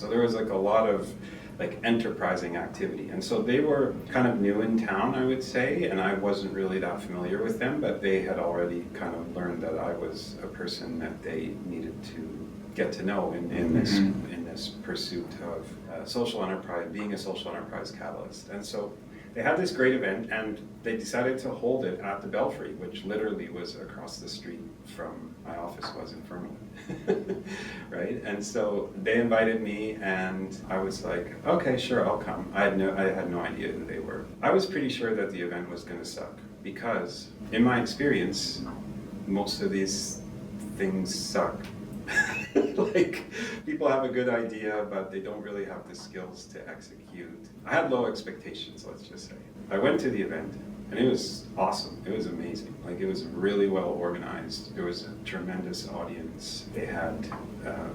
So there was like a lot of like enterprising activity. And so they were kind of new in town, I would say, and I wasn't really that familiar with them, but they had already kind of learned that I was a person that they needed to get to know in this pursuit of social enterprise, being a social enterprise catalyst. And so they had this great event, and they decided to hold it at the Belfry, which literally was across the street from my office was in Fernwood, right? And so they invited me, and I was like, okay, sure, I'll come. I had no idea who they were. I was pretty sure that the event was going to suck, because in my experience, most of these things suck. Like, people have a good idea, but they don't really have the skills to execute. I had low expectations, let's just say. I went to the event, and it was awesome. It was amazing. Like, it was really well organized. There was a tremendous audience. They had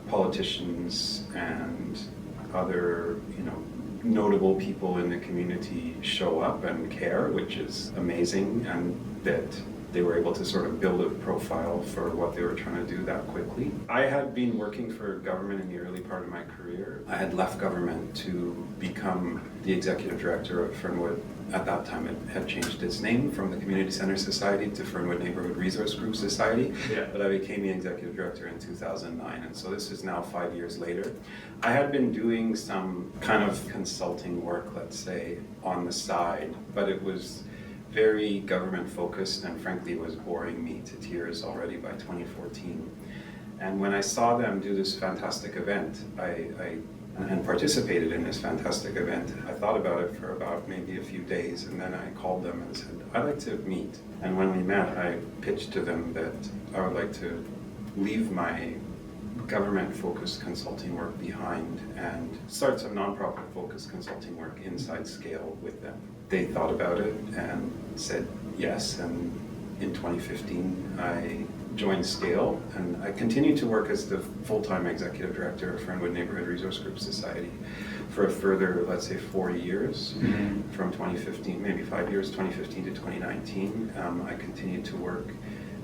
politicians and other, notable people in the community show up and care, which is amazing, and that they were able to sort of build a profile for what they were trying to do that quickly. I had been working for government in the early part of my career. I had left government to become the executive director of Fernwood. At that time, it had changed its name from the Community Center Society to Fernwood Neighborhood Resource Group Society, but I became the executive director in 2009, and so this is now 5 years later. I had been doing some kind of consulting work, let's say, on the side, but it was very government focused, and frankly was boring me to tears already by 2014. And when I saw them do this fantastic event, and participated in this fantastic event, I thought about it for about maybe a few days, and then I called them and said, I'd like to meet. And when we met, I pitched to them that I would like to leave my government-focused consulting work behind and start some nonprofit-focused consulting work inside Scale with them. They thought about it and said yes, and in 2015 I joined Scale, and I continued to work as the full-time executive director of Fernwood Neighborhood Resource Group Society for a further, let's say, 4 years, from 2015, maybe 5 years, 2015 to 2019. I continued to work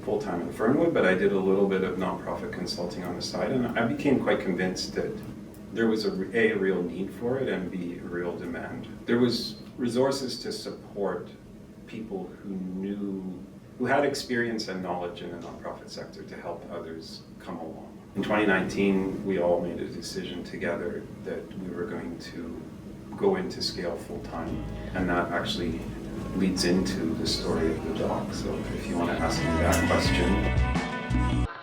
full-time in Fernwood, but I did a little bit of nonprofit consulting on the side, and I became quite convinced that there was a real need for it, and B, a real demand. There was resources to support people who had experience and knowledge in the nonprofit sector to help others come along. In 2019, we all made a decision together that we were going to go into Scale full-time, and that actually leads into the story of the dock. So if you want to ask me that question.